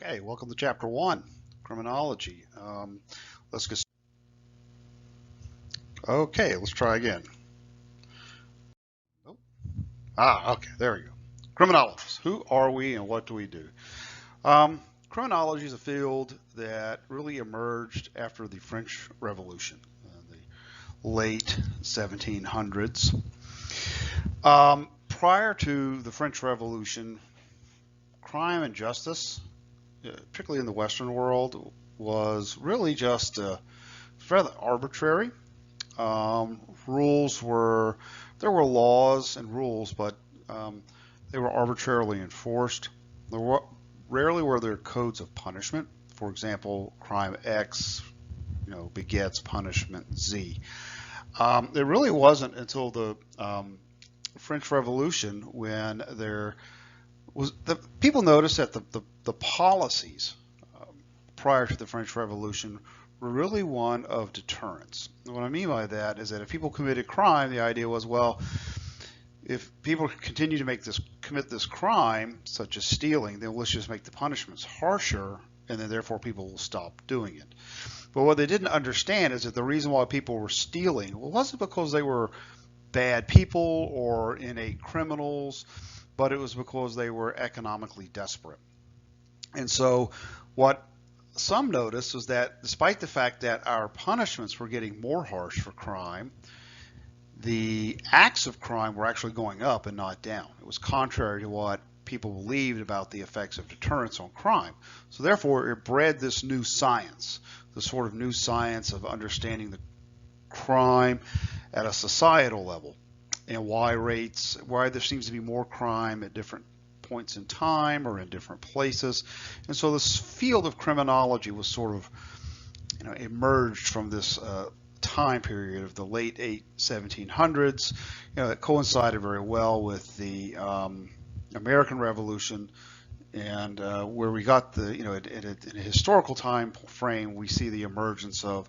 Okay, welcome to Chapter 1, Criminology. Let's get Okay, let's try again. Oh. Okay, there we go. Criminologists. Who are we and what do we do? Criminology is a field that really emerged after the French Revolution in the late 1700s. Prior to the French Revolution, crime and justice, particularly in the Western world, was really just rather arbitrary. There were laws and rules, but they were arbitrarily enforced. Rarely were there codes of punishment. For example, crime X, begets punishment Z. It really wasn't until the French Revolution when people noticed that the policies prior to the French Revolution were really one of deterrence. And what I mean by that is that if people committed crime, the idea was, well, if people continue to commit this crime, such as stealing, then let's just make the punishments harsher, and then therefore people will stop doing it. But what they didn't understand is that the reason why people were stealing wasn't because they were bad people or criminals, but it was because they were economically desperate. And so what some noticed was that despite the fact that our punishments were getting more harsh for crime, the acts of crime were actually going up and not down. It was contrary to what people believed about the effects of deterrence on crime. So therefore, it bred this new science, the sort of new science of understanding the crime at a societal level, and why there seems to be more crime at different points in time or in different places. And so this field of criminology was sort of emerged from this time period of the late 1700s. That coincided very well with the American Revolution, and where we got in a historical time frame, we see the emergence of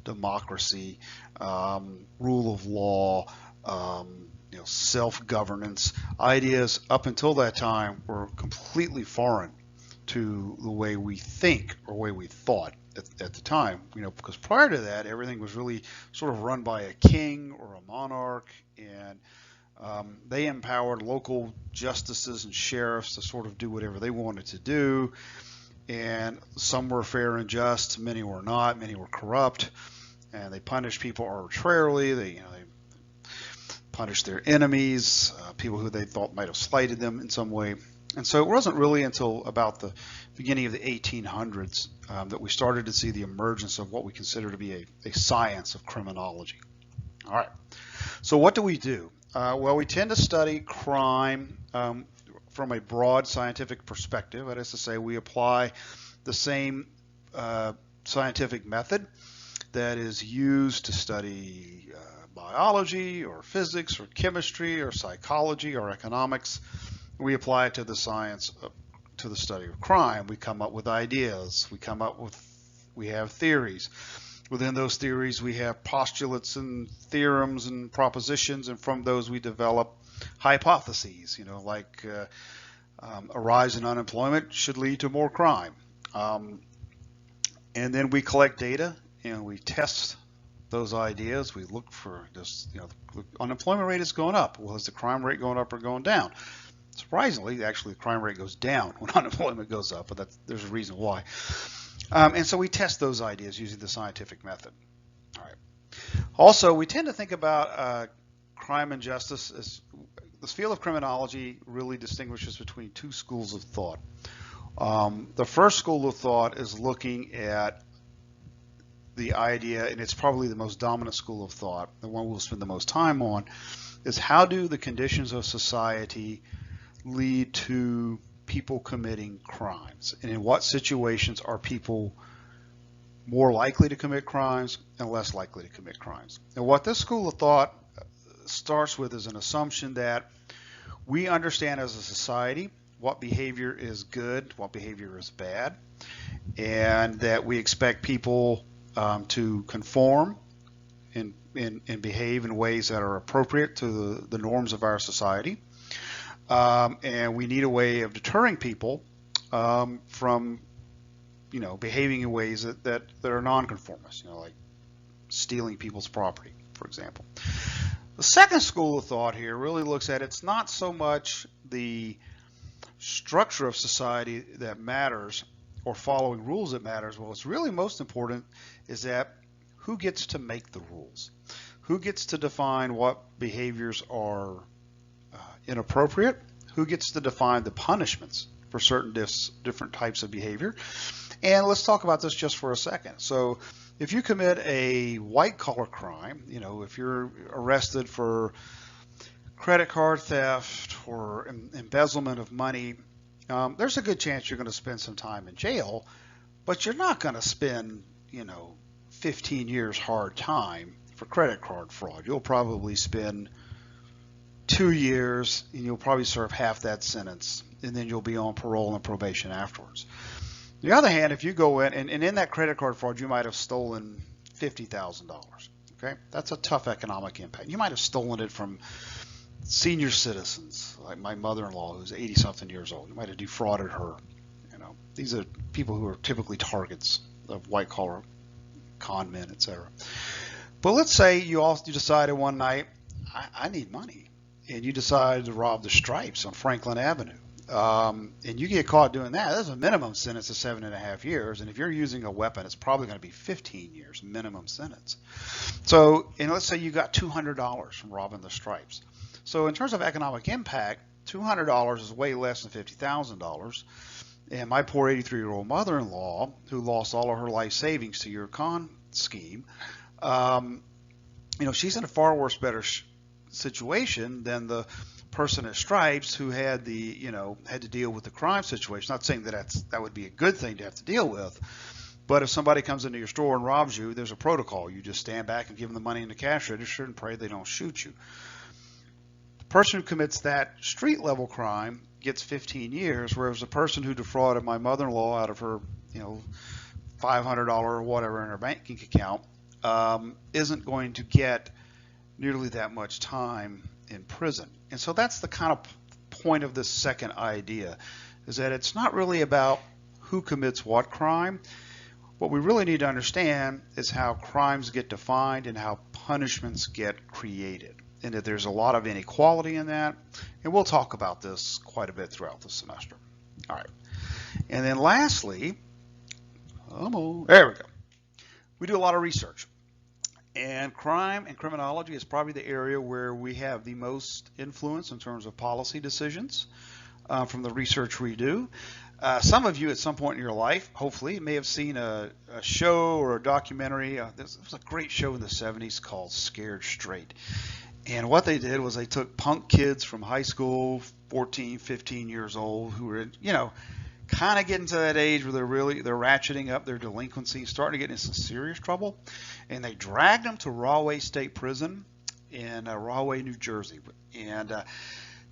democracy, rule of law, self-governance. Ideas up until that time were completely foreign to the way we think or way we thought at the time. Because prior to that, everything was really sort of run by a king or a monarch, and they empowered local justices and sheriffs to sort of do whatever they wanted to do. And some were fair and just, many were not, many were corrupt, and they punished people arbitrarily. They punished their enemies, people who they thought might have slighted them in some way. And so it wasn't really until about the beginning of the 1800s that we started to see the emergence of what we consider to be a science of criminology. All right, so what do we do? Well, we tend to study crime from a broad scientific perspective. That is to say, we apply the same scientific method that is used to study biology or physics or chemistry or psychology or economics. We apply it to the science, to the study of crime. We come up with ideas. We have theories. Within those theories, we have postulates and theorems and propositions, and from those we develop hypotheses, like a rise in unemployment should lead to more crime. And then we collect data and we test those ideas. We look for this, the unemployment rate is going up. Well, is the crime rate going up or going down? Surprisingly, actually, the crime rate goes down when unemployment goes up, but there's a reason why. And so we test those ideas using the scientific method. All right. Also, we tend to think about crime and justice as this field of criminology really distinguishes between two schools of thought. The first school of thought is looking at the idea, and it's probably the most dominant school of thought, the one we'll spend the most time on, is how do the conditions of society lead to people committing crimes, and in what situations are people more likely to commit crimes and less likely to commit crimes. And what this school of thought starts with is an assumption that we understand as a society what behavior is good, what behavior is bad, and that we expect people to conform and behave in ways that are appropriate to the norms of our society. And we need a way of deterring people from behaving in ways that are nonconformist, like stealing people's property, for example. The second school of thought here really looks at it's not so much the structure of society that matters or following rules that matters. What's really most important is that who gets to make the rules? Who gets to define what behaviors are inappropriate? Who gets to define the punishments for certain different types of behavior? And let's talk about this just for a second. So if you commit a white-collar crime, if you're arrested for credit card theft or embezzlement of money, there's a good chance you're going to spend some time in jail, but you're not going to spend, 15 years hard time for credit card fraud. You'll probably spend 2 years, and you'll probably serve half that sentence, and then you'll be on parole and probation afterwards. On the other hand, if you go in, and in that credit card fraud, you might have stolen $50,000. Okay, that's a tough economic impact. You might have stolen it from senior citizens, like my mother-in-law, who's 80-something years old. You might have defrauded her. These are people who are typically targets of white-collar con men, etc. But let's say you decided one night, I need money, and you decide to rob the Stripes on Franklin Avenue. And you get caught doing that. That's a minimum sentence of 7.5 years. And if you're using a weapon, it's probably going to be 15 years minimum sentence. So, and let's say you got $200 from robbing the Stripes. So in terms of economic impact, $200 is way less than $50,000. And my poor 83-year-old mother-in-law, who lost all of her life savings to your con scheme, she's in a far worse, better situation than the person at Stripes who had had to deal with the crime situation. Not saying that would be a good thing to have to deal with, but if somebody comes into your store and robs you, there's a protocol. You just stand back and give them the money in the cash register and pray they don't shoot you. The person who commits that street level crime gets 15 years, whereas the person who defrauded my mother-in-law out of her, $500 or whatever in her banking account isn't going to get nearly that much time in prison. And so that's the kind of point of this second idea, is that it's not really about who commits what crime. What we really need to understand is how crimes get defined and how punishments get created, and that there's a lot of inequality in that. And we'll talk about this quite a bit throughout the semester. All right. And then lastly, there we go. We do a lot of research. And crime and criminology is probably the area where we have the most influence in terms of policy decisions from the research we do. Some of you at some point in your life, hopefully, may have seen a show or a documentary. There was a great show in the 70s called Scared Straight. And what they did was they took punk kids from high school, 14, 15 years old, who were, kind of getting to that age where they're ratcheting up their delinquency, starting to get into some serious trouble. And they dragged them to Rahway State Prison in Rahway, New Jersey. And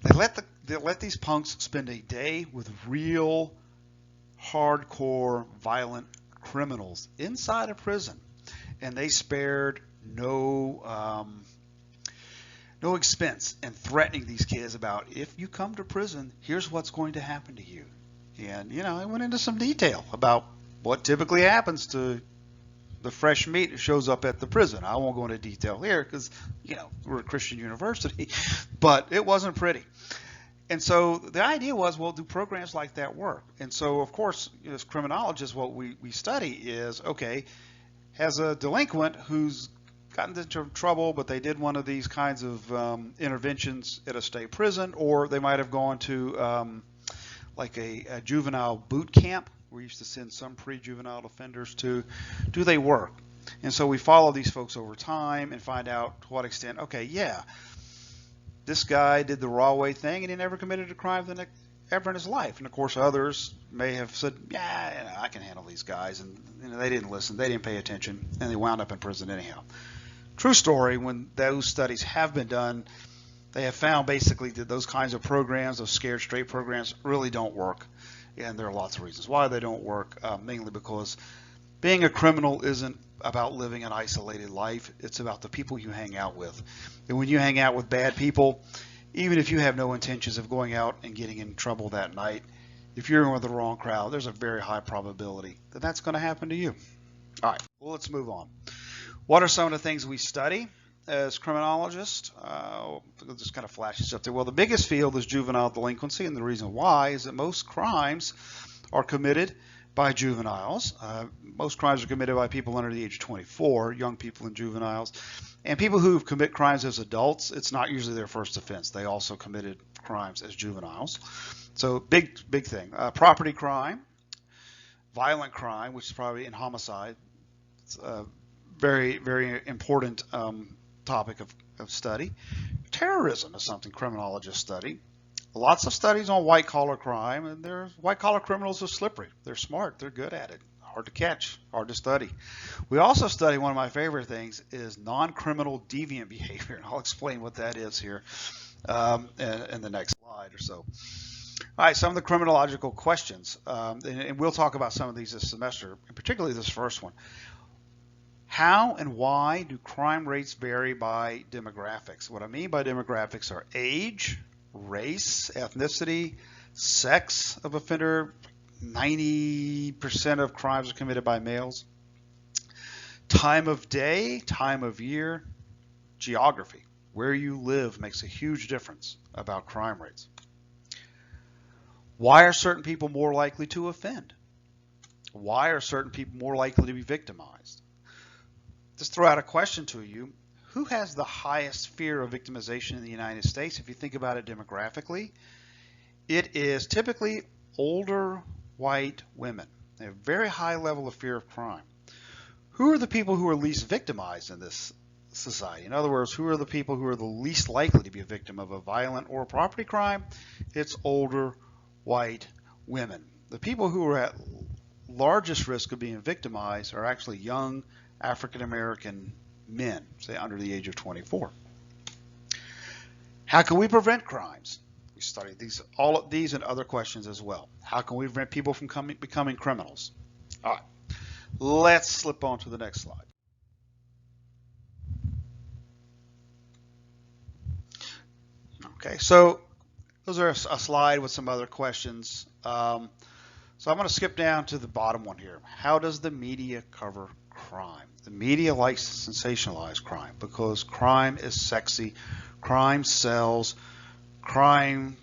they let these punks spend a day with real hardcore violent criminals inside a prison. And they spared no expense in threatening these kids about, if you come to prison, here's what's going to happen to you. And, I went into some detail about what typically happens to the fresh meat that shows up at the prison. I won't go into detail here because, we're a Christian university, but it wasn't pretty. And so the idea was, well, do programs like that work? And so, of course, as criminologists, what we study is, okay, has a delinquent who's gotten into trouble, but they did one of these kinds of interventions at a state prison, or they might have gone to like a juvenile boot camp. We used to send some pre-juvenile offenders to. Do they work? And so we follow these folks over time and find out to what extent, okay, yeah, this guy did the Rahway thing and he never committed a crime ever in his life. And of course others may have said, yeah, I can handle these guys. And they didn't listen, they didn't pay attention, and they wound up in prison anyhow. True story, when those studies have been done, they have found basically that those kinds of programs, those Scared Straight programs, really don't work. And there are lots of reasons why they don't work, mainly because being a criminal isn't about living an isolated life. It's about the people you hang out with. And when you hang out with bad people, even if you have no intentions of going out and getting in trouble that night, if you're in with the wrong crowd, there's a very high probability that that's going to happen to you. All right, well, let's move on. What are some of the things we study as criminologists? I'll just kind of flash this up there. Well, the biggest field is juvenile delinquency, and the reason why is that most crimes are committed by juveniles. Most crimes are committed by people under the age of 24, young people and juveniles. And people who commit crimes as adults, it's not usually their first offense. They also committed crimes as juveniles. So big thing. Property crime, violent crime, which is probably in homicide. It's a very important topic of study. Terrorism is something criminologists study. Lots of studies on white-collar crime, and white-collar criminals are slippery. They're smart. They're good at it. Hard to catch, hard to study. We also study, one of my favorite things is non-criminal deviant behavior, and I'll explain what that is here in the next slide or so. All right, some of the criminological questions, and we'll talk about some of these this semester, and particularly this first one. How and why do crime rates vary by demographics? What I mean by demographics are age, race, ethnicity, sex of offender. 90% of crimes are committed by males. Time of day, time of year, geography. Where you live makes a huge difference about crime rates. Why are certain people more likely to offend? Why are certain people more likely to be victimized? Just throw out a question to you. Who has the highest fear of victimization in the United States? If you think about it demographically, it is typically older white women. They have a very high level of fear of crime. Who are the people who are least victimized in this society? In other words, who are the people who are the least likely to be a victim of a violent or property crime? It's older white women. The people who are at largest risk of being victimized are actually young African American men, say under the age of 24. How can we prevent crimes? We studied all of these and other questions as well. How can we prevent people from becoming criminals? All right, let's slip on to the next slide. Okay, so those are a slide with some other questions. So I'm going to skip down to the bottom one here. How does the media cover crime? The media likes to sensationalize crime because crime is sexy, crime sells, crime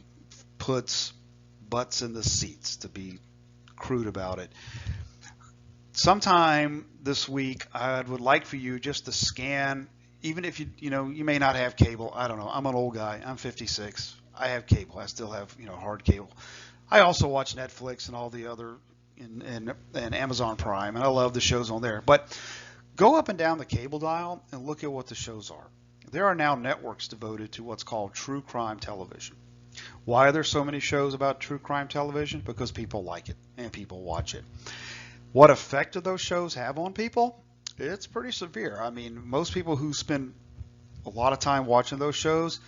puts butts in the seats, to be crude about it. Sometime this week, I would like for you just to scan, even if you may not have cable. I don't know. I'm an old guy. I'm 56. I have cable. I still have hard cable. I also watch Netflix and all the other and Amazon Prime, and I love the shows on there. But go up and down the cable dial and look at what the shows are. There are now networks devoted to what's called true crime television. Why are there so many shows about true crime television? Because people like it and people watch it. What effect do those shows have on people? It's pretty severe. I mean, most people who spend a lot of time watching those shows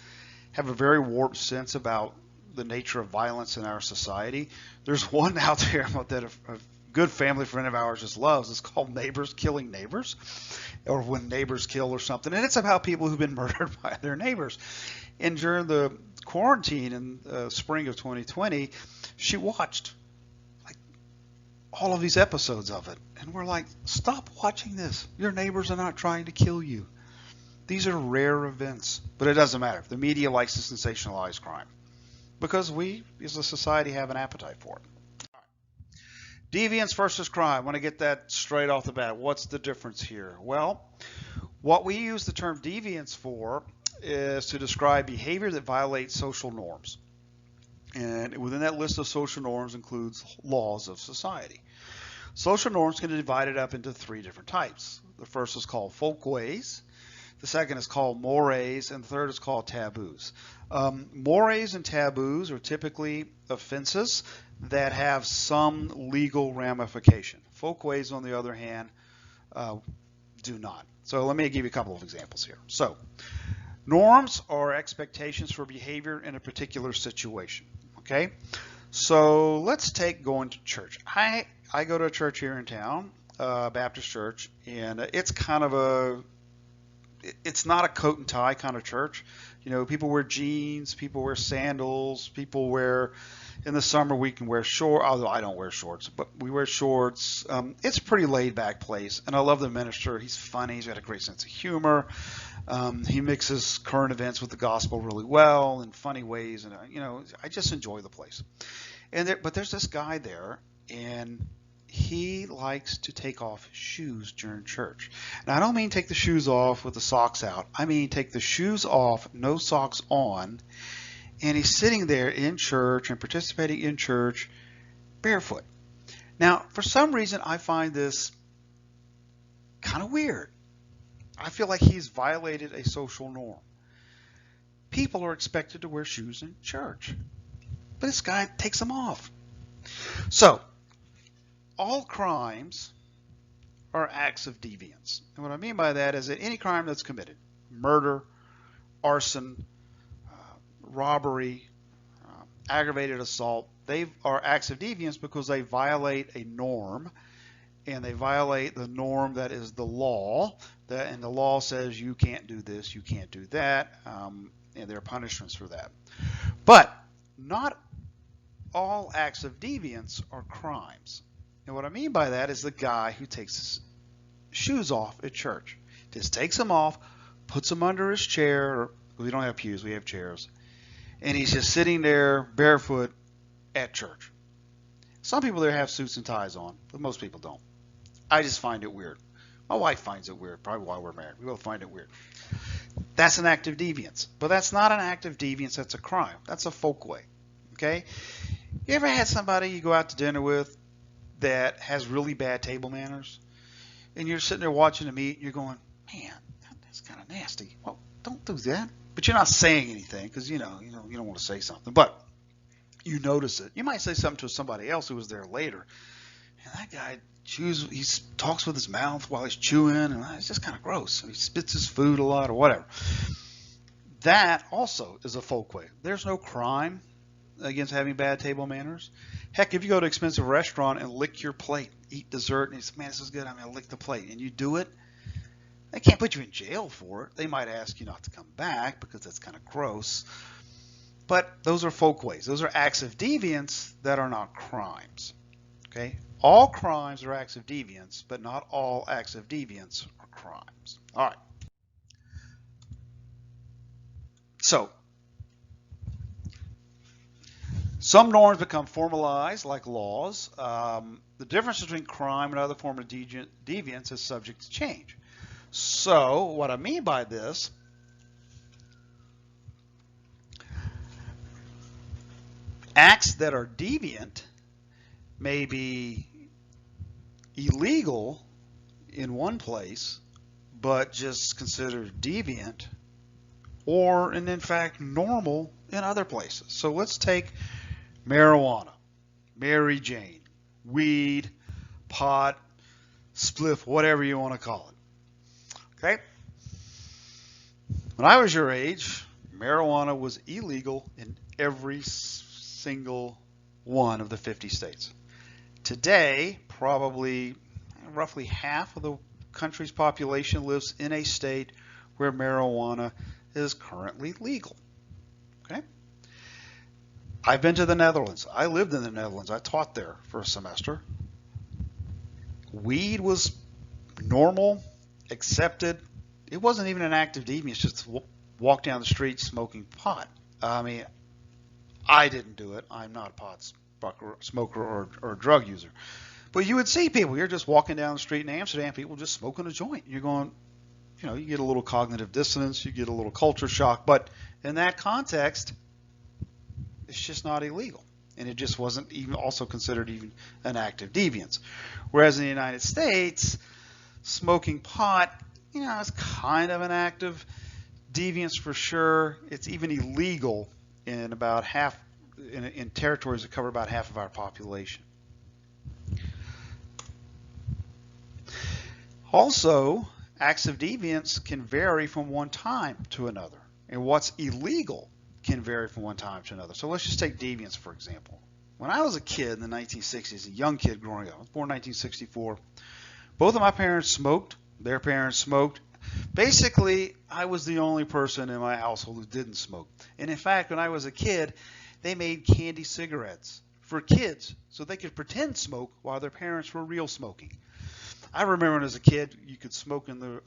have a very warped sense about the nature of violence in our society. There's one out there that a good family friend of ours just loves. It's called Neighbors Killing Neighbors, or When Neighbors Kill or something. And it's about people who've been murdered by their neighbors. And during the quarantine in spring of 2020, she watched like all of these episodes of it. And we're like, stop watching this. Your neighbors are not trying to kill you. These are rare events. But it doesn't matter. The media likes to sensationalize crime because we, as a society, have an appetite for it. Deviance versus crime. I want to get that straight off the bat. What's the difference here? Well, what we use the term deviance for is to describe behavior that violates social norms. And within that list of social norms includes laws of society. Social norms can be divided up into three different types. The first is called folkways. The second is called mores, and the third is called taboos. Mores and taboos are typically offenses that have some legal ramification. Folkways, on the other hand, do not. So let me give you a couple of examples here. So norms are expectations for behavior in a particular situation. Okay, so let's take going to church. I go to a church here in town, Baptist church, and it's kind of a it's not a coat and tie kind of church. People wear jeans, people wear sandals, people wear, in the summer we can wear shorts, although I don't wear shorts, but we wear shorts. It's a pretty laid back place, and I love the minister. He's funny, he's got a great sense of humor. He mixes current events with the gospel really well in funny ways, and I just enjoy the place. But there's this guy there, and he likes to take off his shoes during church. Now, I don't mean take the shoes off with the socks out. I mean take the shoes off, no socks on, and he's sitting there in church and participating in church barefoot. Now, for some reason, I find this kind of weird. I feel like he's violated a social norm. People are expected to wear shoes in church, but this guy takes them off. So, all crimes are acts of deviance. And what I mean by that is that any crime that's committed, murder, arson, robbery, aggravated assault, they are acts of deviance because they violate a norm, and they violate the norm that is the law, and the law says you can't do this, you can't do that, and there are punishments for that. But not all acts of deviance are crimes. And what I mean by that is the guy who takes his shoes off at church. Just takes them off, puts them under his chair. We don't have pews, we have chairs. And he's just sitting there barefoot at church. Some people there have suits and ties on, but most people don't. I just find it weird. My wife finds it weird, probably why we're married. We both find it weird. That's an act of deviance. But that's not an act of deviance, that's a crime. That's a folkway. Okay? You ever had somebody you go out to dinner with that has really bad table manners, and you're sitting there watching them eat, and you're going, man, that's kind of nasty. Well, don't do that. But you're not saying anything because you don't want to say something, but you notice it. You might say something to somebody else who was there later, and that guy he talks with his mouth while he's chewing, and it's just kind of gross. He spits his food a lot or whatever. That also is a folkway. There's no crime against having bad table manners. Heck, if you go to an expensive restaurant and lick your plate, eat dessert, and you say, man, this is good, I'm going to lick the plate, and you do it, they can't put you in jail for it. They might ask you not to come back because that's kind of gross. But those are folkways. Those are acts of deviance that are not crimes. Okay? All crimes are acts of deviance, but not all acts of deviance are crimes. All right. So, some norms become formalized, like laws. The difference between crime and other forms of deviance is subject to change. So, what I mean by this, acts that are deviant may be illegal in one place, but just considered deviant, or, and in fact, normal in other places. So let's take marijuana, Mary Jane, weed, pot, spliff, whatever you want to call it. Okay? When I was your age, marijuana was illegal in every single one of the 50 states. Today, probably roughly half of the country's population lives in a state where marijuana is currently legal. Okay? I've been to the Netherlands. I lived in the Netherlands. I taught there for a semester. Weed was normal, accepted. It wasn't even an act of deviance, just to walk down the street smoking pot. I mean, I didn't do it. I'm not a pot smoker or drug user. But you would see people. You're just walking down the street in Amsterdam, people just smoking a joint. You're going, you get a little cognitive dissonance, you get a little culture shock. But in that context, it's just not illegal. And it just wasn't even also considered even an act of deviance. Whereas in the United States, smoking pot, is kind of an act of deviance for sure. It's even illegal in about half, in territories that cover about half of our population. Also, acts of deviance can vary from one time to another. And what's illegal can vary from one time to another. So let's just take deviance, for example. When I was a kid in the 1960s, a young kid growing up, I was born in 1964, both of my parents smoked, their parents smoked. Basically, I was the only person in my household who didn't smoke. And in fact, when I was a kid, they made candy cigarettes for kids so they could pretend smoke while their parents were real smoking. I remember when as a kid, you could smoke in the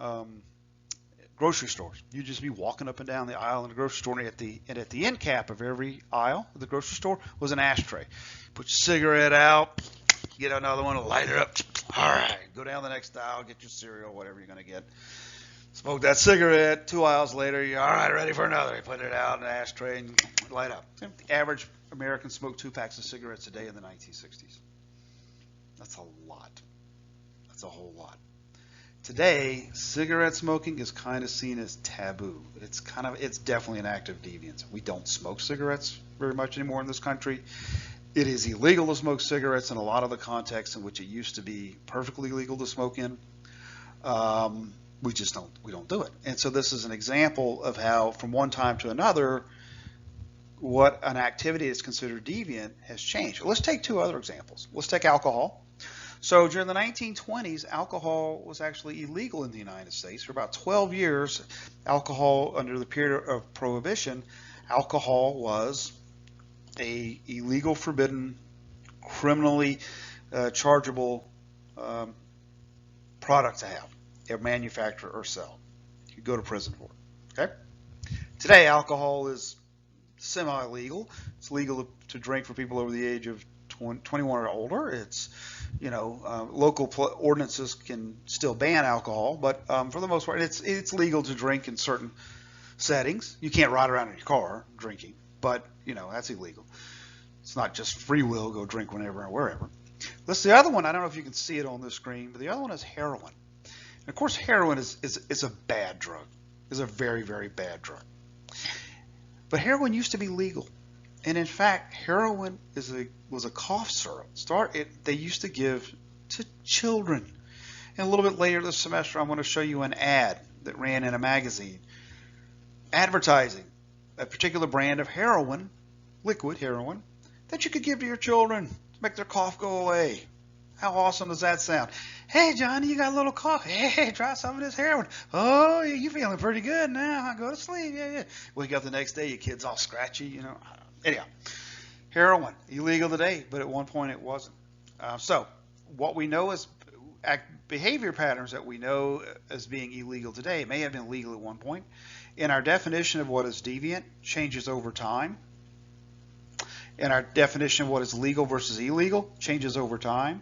grocery stores. You'd just be walking up and down the aisle in the grocery store, and at the end cap of every aisle of the grocery store was an ashtray. Put your cigarette out, get another one, light it up. All right, go down the next aisle, get your cereal, whatever you're going to get. Smoke that cigarette. 2 aisles later, you're all right, ready for another. You put it out in an ashtray and light up. The average American smoked 2 packs of cigarettes a day in the 1960s. That's a lot. That's a whole lot. Today, cigarette smoking is kind of seen as taboo. It's definitely an act of deviance. We don't smoke cigarettes very much anymore in this country. It is illegal to smoke cigarettes in a lot of the contexts in which it used to be perfectly legal to smoke in. We don't do it. And so this is an example of how from one time to another, what an activity is considered deviant has changed. Let's take 2 other examples. Let's take alcohol. So during the 1920s, alcohol was actually illegal in the United States. For about 12 years, alcohol, under the period of Prohibition, alcohol was a illegal, forbidden, criminally chargeable product to have, or manufacture or sell. You could go to prison for it. Okay? Today, alcohol is semi-legal. It's legal to drink for people over the age of 21 or older. It's, local ordinances can still ban alcohol, but for the most part, it's legal to drink in certain settings. You can't ride around in your car drinking, but that's illegal. It's not just free will, go drink whenever and wherever. The other one, I don't know if you can see it on the screen, but the other one is heroin. And of course, heroin is a bad drug. It's a very, very bad drug. But heroin used to be legal. And in fact, heroin was a cough syrup. They used to give to children. And a little bit later this semester, I'm going to show you an ad that ran in a magazine advertising a particular brand of heroin, liquid heroin, that you could give to your children to make their cough go away. How awesome does that sound? Hey, Johnny, you got a little cough. Hey, try some of this heroin. Oh, you're feeling pretty good now. Go to sleep. Yeah. Wake up the next day, your kid's all scratchy, Anyhow, heroin, illegal today, but at one point it wasn't. So what we know is behavior patterns that we know as being illegal today may have been legal at one point. And our definition of what is deviant changes over time. And our definition of what is legal versus illegal changes over time.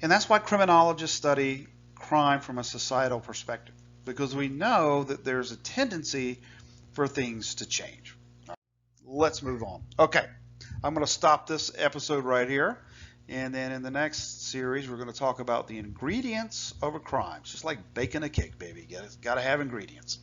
And that's why criminologists study crime from a societal perspective, because we know that there's a tendency for things to change. Let's move on. Okay, I'm going to stop this episode right here. And then in the next series, we're going to talk about the ingredients of a crime. It's just like baking a cake, baby. Got to have ingredients.